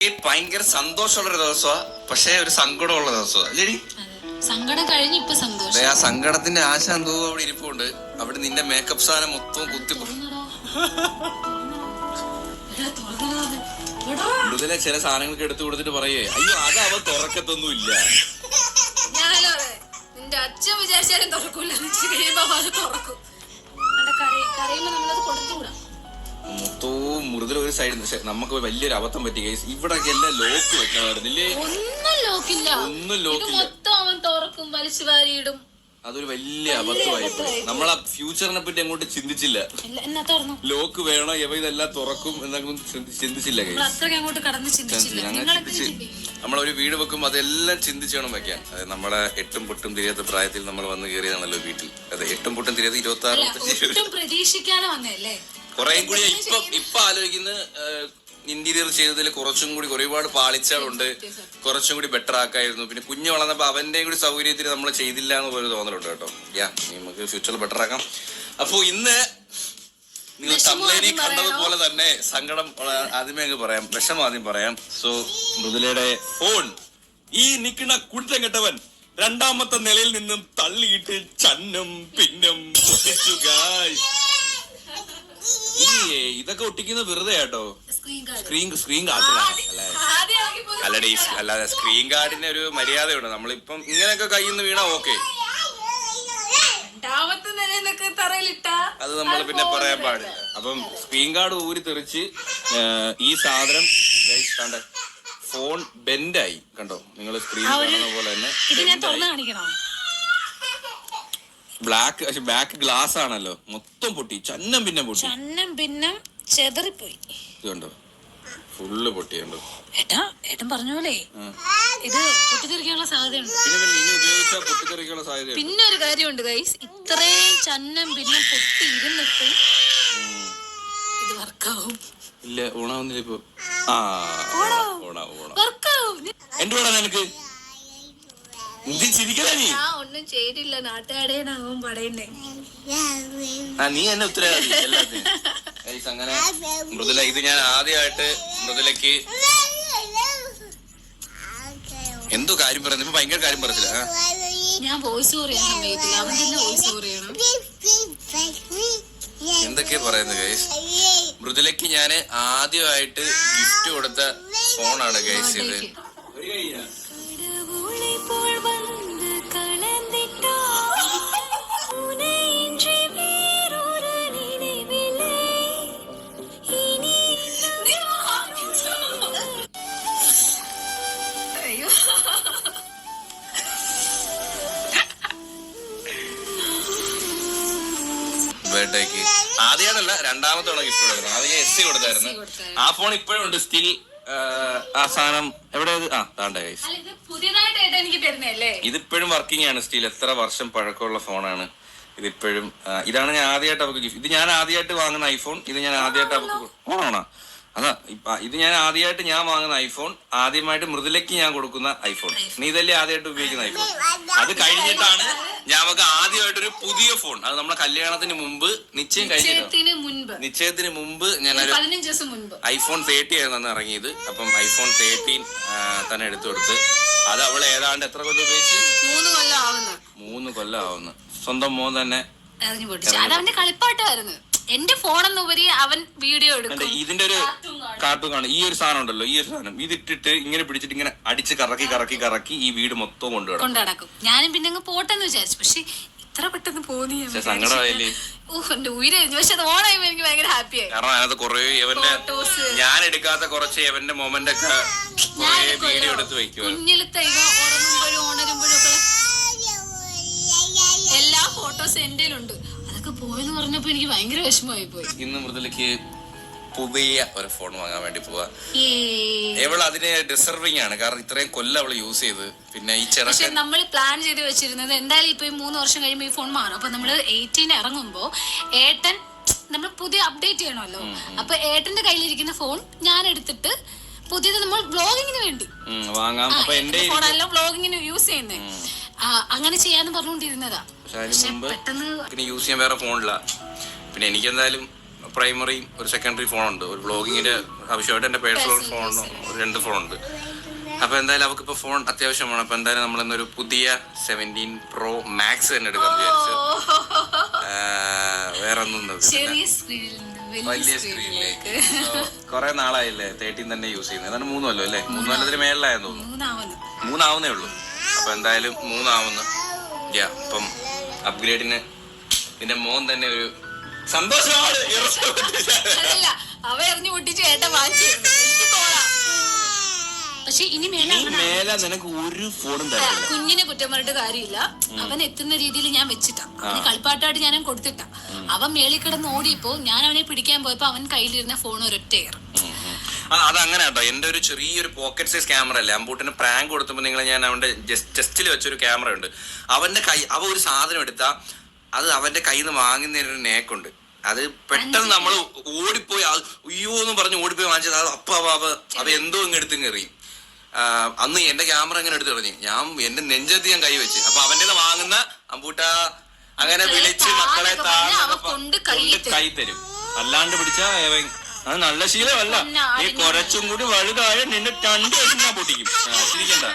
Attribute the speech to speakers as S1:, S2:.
S1: ഭയങ്കര സന്തോഷമുള്ളൊരു ദിവസമാണ്, പക്ഷെ ഒരു സങ്കടമുള്ള ദിവസമാണ് അല്ലേടി?
S2: സങ്കടം കഴിഞ്ഞ് ഇപ്പൊ സന്തോഷം.
S1: ആ സങ്കടത്തിന്റെ ആശ എന്തോ അവിടെ ഇരിപ്പുണ്ട്. അവിടെ നിന്റെ മേക്കപ്പ് സാധനം മൊത്തം കുത്തി മൃദുല ചില സാധനങ്ങൾക്ക് എടുത്തു കൊടുത്തിട്ട് പറയേ, അയ്യോ അത് അവ തുറക്കത്തൊന്നും ഇല്ല.
S2: നിന്റെ അച്ഛൻ വിചാരിച്ചാലും തുറക്കൂല, തുറക്കും.
S1: മൊത്തവും മൃദുല ഒരു സൈഡിൽ. നമുക്ക് വലിയൊരു അബദ്ധം പറ്റി ഗൈസ്. ഇവിടെ എല്ലാം ലോക്ക് വെക്കണമായിരുന്നില്ലേ? ഒന്നും ലോക്കില്ല.
S2: അവൻ തുറക്കും, വലിച്ചു വാരിയിടും.
S1: അതൊരു വലിയ അബദ്ധമായിപ്പോയി. നമ്മളാ ഫ്യൂച്ചറിനെ പറ്റി അങ്ങോട്ട് ചിന്തിച്ചില്ല. ലോക്ക് വേണോ എവ ഇതെല്ലാം തുറക്കും എന്നൊന്നും ചിന്തിച്ചില്ല ഗൈസ്. നമ്മളൊരു വീട് വെക്കുമ്പോ അതെല്ലാം ചിന്തിച്ചു വേണം വെക്കാൻ. അതായത് നമ്മളെ എട്ടും പൊട്ടും തിരിയാത്ത പ്രായത്തിൽ നമ്മൾ വന്ന് കയറിയതാണല്ലോ വീട്ടിൽ. അതെ, എട്ടും പൊട്ടും തിരിയാത്ത
S2: 26
S1: കുറേ കൂടി ഇപ്പൊ ആലോചിക്കുന്ന ഇന്റീരിയർ ചെയ്തതിൽ കുറച്ചും കൂടി ഒരുപാട് പാളിച്ചകളുണ്ട്. കുറച്ചും കൂടി ബെറ്റർ ആക്കായിരുന്നു. പിന്നെ കുഞ്ഞ് വളർന്നപ്പോ അവന്റെ കൂടി സൗകര്യത്തിന് നമ്മൾ ചെയ്തില്ല എന്ന് പോലെ തോന്നലുണ്ട് കേട്ടോ. നമുക്ക് ഫ്യൂച്ചറിൽ ബെറ്റർ ആക്കാം. അപ്പൊ ഇന്ന് നിങ്ങൾ തമ്മിലേനി കണ്ടതുപോലെ തന്നെ സങ്കടം ആദ്യമേ അങ്ങ് പറയാം, വിഷമം ആദ്യം പറയാം. സോ മൃദുലയുടെ ഫോൺ ഈ നിൽക്കുന്ന കുടുത്തം കെട്ടവൻ രണ്ടാമത്തെ നിലയിൽ നിന്നും തള്ളിയിട്ട് ചന്നും പിന്നും പൊട്ടിച്ചു. ഇതൊക്കെ ഒട്ടിക്കുന്നത് വെറുതെ കേട്ടോ. സ്ക്രീൻ ഗാർഡിലാണ് അല്ലടേ, അല്ലാതെ സ്ക്രീൻ ഗാർഡിന് ഒരു മര്യാദയുണ്ട്. നമ്മളിപ്പം ഇങ്ങനെയൊക്കെ കയ്യിൽ നിന്ന് വീണാ ഓക്കെ, അത് നമ്മൾ പിന്നെ പറയാൻ പാടില്ല. അപ്പം സ്ക്രീൻ ഗാർഡ് ഊരി തെറിച്ച് ഈ സാധനം കണ്ടേ, ഫോൺ ബെൻഡായി കണ്ടോ നിങ്ങൾ സ്ക്രീൻ കാണുന്ന പോലെ തന്നെ. ബാക്ക് ഗ്ലാസ് ആണല്ലോ, മൊത്തം പൊട്ടി, ചന്നം പിന്നെ
S2: ചെതറിപ്പോയി.
S1: ഇതുണ്ടോ, ഫുള്ള് പൊട്ടിയുണ്ടോ.
S2: ഏട്ടൻ പറഞ്ഞ പോലെ ഇത് പൊട്ടിത്തെറിക്കാനുള്ള സാധ്യതയുണ്ട്. പിന്നെ ഒരു കാര്യമുണ്ട് ഗൈസ്, ഇത്രയും ചന്നം പിന്നെ പൊട്ടി ഇരുന്നിട്ട് ഇത് വർക്കാവും
S1: ഇല്ല. ഓണാവുന്നില്ല ഇപ്പൊ. വർക്കാവും. എന്തുകൊണ്ടാ നിനക്ക്
S2: ഒന്നും ചെയ്തില്ല, നാട്ടുകാരേനാവും പടയണ്ടേ.
S1: നീ എന്നെ ഉത്തരവാദി എല്ലാത്തിനും. അങ്ങനെ മൃദുല, ഇത് ഞാൻ ആദ്യമായിട്ട് മൃദുലക്ക് എന്തോ കാര്യം പറയുന്നത്. ഇപ്പൊ ഭയങ്കര കാര്യം പറയത്തില്ല.
S2: ഞാൻ വോയിസ് പറയാൻ സമയത്തില്ല, അവൻ തന്നെ വോയിസ് പറയണം.
S1: എന്തൊക്കെയാ പറയുന്നത് ഗൈസ്? മൃദുലക്ക് ഞാൻ ആദ്യമായിട്ട് ഗിഫ്റ്റ് കൊടുത്ത ഫോണാണ് ഗൈസ് ഇത്. ബർത്ത്ഡേക്ക് ആദ്യമായിട്ടല്ല, രണ്ടാമത്തോടെ ഗിഫ്റ്റ് കൊടുക്കുന്നത്. ആദ്യം SC കൊടുത്തായിരുന്നു. ആ ഫോൺ ഇപ്പോഴും ഉണ്ട് സ്റ്റിൽ. ആ സാധനം എവിടെ? ഇതിപ്പോഴും വർക്കിംഗ് ആണ് സ്റ്റിൽ. എത്ര വർഷം പഴക്കമുള്ള ഫോണാണ് ഇതിപ്പോഴും. ഇതാണ് ഞാൻ ആദ്യമായിട്ട് അവർക്ക് ഗിഫ്റ്റ്. ഇത് ഞാൻ ആദ്യമായിട്ട് വാങ്ങുന്ന ഐഫോൺ. ഇത് ഞാൻ ആദ്യമായിട്ട് അവർക്ക് ഫോണാണോ? അതാ ഇത് ഞാൻ ആദ്യമായിട്ട് വാങ്ങുന്ന ഐഫോൺ. ആദ്യമായിട്ട് മൃദുലയ്ക്ക് ഞാൻ കൊടുക്കുന്ന ഐഫോൺ. നീ ഇതല്ലേ ആദ്യമായിട്ട് ഉപയോഗിക്കുന്ന ഐഫോൺ. അത് കഴിഞ്ഞിട്ടാണ് ഞങ്ങൾക്ക് ആദ്യമായിട്ടൊരു പുതിയ ഫോൺ. അത് നമ്മളെ കല്യാണത്തിന് മുമ്പ്, നിശ്ചയത്തിന് മുമ്പ് ഞാനൊരു iPhone 30 ആയിരുന്നു അന്ന് ഇറങ്ങിയത്. അപ്പം iPhone 13 തന്നെ എടുത്തു കൊടുത്ത്. അത് അവൾ ഏതാണ്ട് എത്ര കൊല്ലം ഉപയോഗിച്ച്? 3 കൊല്ലം ആവുന്നു. സ്വന്തം മോൻ തന്നെ
S2: കളിപ്പാട്ടായിരുന്നു. എന്റെ ഫോണെന്നുപരി അവൻ വീഡിയോ എടുക്കും.
S1: ഇതിന്റെ ഒരു കാർട്ടൂൺ കാണും. ഈ ഒരു സാധനം ഉണ്ടല്ലോ, ഈ ഒരു സാധനം ഇതിട്ടിട്ട് ഇങ്ങനെ പിടിച്ചിട്ട് ഇങ്ങനെ അടിച്ച് കറക്കി ഈ വീട് മൊത്തം കൊണ്ടുനടക്കും.
S2: ഞാനും പിന്നെ അങ്ങ് പോട്ടെന്ന് വിചാരിച്ചു. പക്ഷെ ഇത്ര പെട്ടെന്ന് പോന്നി
S1: സങ്കടമായില്ലേ?
S2: എന്റെ ഉയരായിരുന്നു. പക്ഷെ അത് ഓണായപ്പോ എനിക്ക് ഭയങ്കര ഹാപ്പിയായി.
S1: കാരണം അതിനകത്ത് കുറെ ഇവന്റെ ഞാൻ എടുക്കാത്ത കുറച്ച് ഇവന്റെ മൊമെന്റ് ഒക്കെ വീഡിയോ എടുത്ത് വെക്കും.
S2: കുഞ്ഞിലത്തെ ഉറങ്ങുമ്പോഴും ഉണരുമ്പോഴും ഒക്കെ എല്ലാ ഫോട്ടോസ് എന്റെ ഉണ്ട്. അതൊക്കെ പോയെന്ന് പറഞ്ഞപ്പോ എനിക്ക് ഭയങ്കര വിഷമമായി പോയി.
S1: ഇന്ന് മൃദുലക്ക് പുതിയ ഒരു ഫോൺ വാങ്ങാൻ വേണ്ടി പോവാ. എവൾ അതിന് ഡിസർവിംഗ് ആണ്. കാരണം ഇത്രയും കൊല്ലം അവള് യൂസ് ചെയ്ത്. പിന്നെ ഈ
S2: പക്ഷെ നമ്മൾ പ്ലാൻ ചെയ്ത് വെച്ചിരുന്നത് എന്തായാലും ഇപ്പൊ 3 വർഷം കഴിയുമ്പോ ഈ ഫോൺ മാറും. അപ്പൊ നമ്മള് 18 ഇറങ്ങുമ്പോ ഏട്ടൻ നമ്മൾ പുതിയ അപ്ഡേറ്റ് ചെയ്യണമല്ലോ. അപ്പൊ ഏട്ടന്റെ കയ്യിലിരിക്കുന്ന ഫോൺ ഞാൻ എടുത്തിട്ട് പുതിയത് നമ്മൾ വ്ളോഗിങ്ങിന് വേണ്ടി
S1: വാങ്ങാം.
S2: ഫോണല്ല വ്ളോഗിങ്ങിന് യൂസ് ചെയ്യുന്നേ. അങ്ങനെ ചെയ്യാന്ന് പറഞ്ഞുകൊണ്ടിരുന്നതാ.
S1: പെട്ടെന്ന് യൂസ് ചെയ്യാൻ വേറെ ഫോണില്ല. പിന്നെ എനിക്ക് എന്തായാലും പ്രൈമറിയും ഒരു സെക്കൻഡറി ഫോണുണ്ട്. ഒരു വ്ളോഗിങ്ങിന്റെ ആവശ്യമായിട്ട് എന്റെ പേഴ്സണൽ ഫോൺ 2 ഫോണുണ്ട്. അപ്പൊ എന്തായാലും അവർക്ക് ഇപ്പൊ ഫോൺ അത്യാവശ്യമാണ്. അപ്പൊ എന്തായാലും നമ്മളിന്നൊരു പുതിയ 17 Pro Max തന്നെ എടുക്കാൻ വിചാരിച്ചു. വേറെ ഒന്നും വലിയ സ്ക്രീനിലേക്ക്. കൊറേ നാളായില്ലേ 13 തന്നെ യൂസ് ചെയ്യുന്നത്. അതാണ് 3 കൊല്ലം അല്ലേ? 3 കൊല്ലത്തിന് മേളിലായെന്ന് തോന്നുന്നു. 3 ആവുന്നേ ഉള്ളൂ. അപ്പൊ എന്തായാലും 3 ആവുന്നു. അപ്പം അപ്ഗ്രേഡിന് പിന്നെ മോൻ തന്നെ ഒരു സന്തോഷമാണ്.
S2: അവ എറിഞ്ഞു പൊട്ടിച്ച് ഏട്ടൻ വാങ്ങിച്ചിരുന്നു. പക്ഷെ ഇനി
S1: മേലെ നിനക്ക് ഒരു ഫോണും തരില്ല.
S2: കുഞ്ഞിനെ കുറ്റം പറഞ്ഞിട്ട് കാര്യമില്ല. അവൻ എത്തുന്ന രീതിയിൽ ഞാൻ വെച്ചിട്ടാ. അവന് കളിപ്പാട്ടായിട്ട് ഞാൻ കൊടുത്തിട്ടാ. അവൻ മേളിൽ കിടന്ന് ഓടിയപ്പോ ഞാൻ അവനെ പിടിക്കാൻ പോയപ്പോ അവൻ കയ്യിലിരുന്ന ഫോൺ ഒരൊറ്റ ഏറും.
S1: അതങ്ങനെ കേട്ടോ. എന്റെ ഒരു ചെറിയൊരു പോക്കറ്റ് സൈസ് ക്യാമറ അല്ലേ, അമ്പൂട്ടിന് പ്രാങ്ക് കൊടുത്തപ്പോ നിങ്ങൾ ഞാൻ അവന്റെ ജസ്റ്റിൽ വെച്ചൊരു ക്യാമറ ഉണ്ട്. അവ ഒരു സാധനം എടുത്താ അത് അവന്റെ കയ്യിൽ നിന്ന് വാങ്ങുന്നതിനൊരു നേക്കുണ്ട്. അത് പെട്ടെന്ന് നമ്മൾ ഓടിപ്പോയി അയ്യോ എന്ന് പറഞ്ഞ് ഓടിപ്പോയി വാങ്ങിച്ചത്. അത് അവ എന്തോ ഇങ്ങെടുത്ത് എറിയും. അന്ന് എന്റെ ക്യാമറ അങ്ങനെ എടുത്ത് കളഞ്ഞു. ഞാൻ എന്റെ നെഞ്ചത്ത് ഞാൻ കൈ വെച്ച്. അപ്പൊ അവന്റെ വാങ്ങുന്ന അമ്പൂട്ട അങ്ങനെ വിളിച്ച് മക്കളെ കൈ തരും. അല്ലാണ്ട് പിടിച്ച അത് നല്ല ശീലമല്ല. നീ കുറച്ചും കൂടി വലുതായ നിന്റെ 2 പൊട്ടിക്കും. ചിരിക്കണ്ട.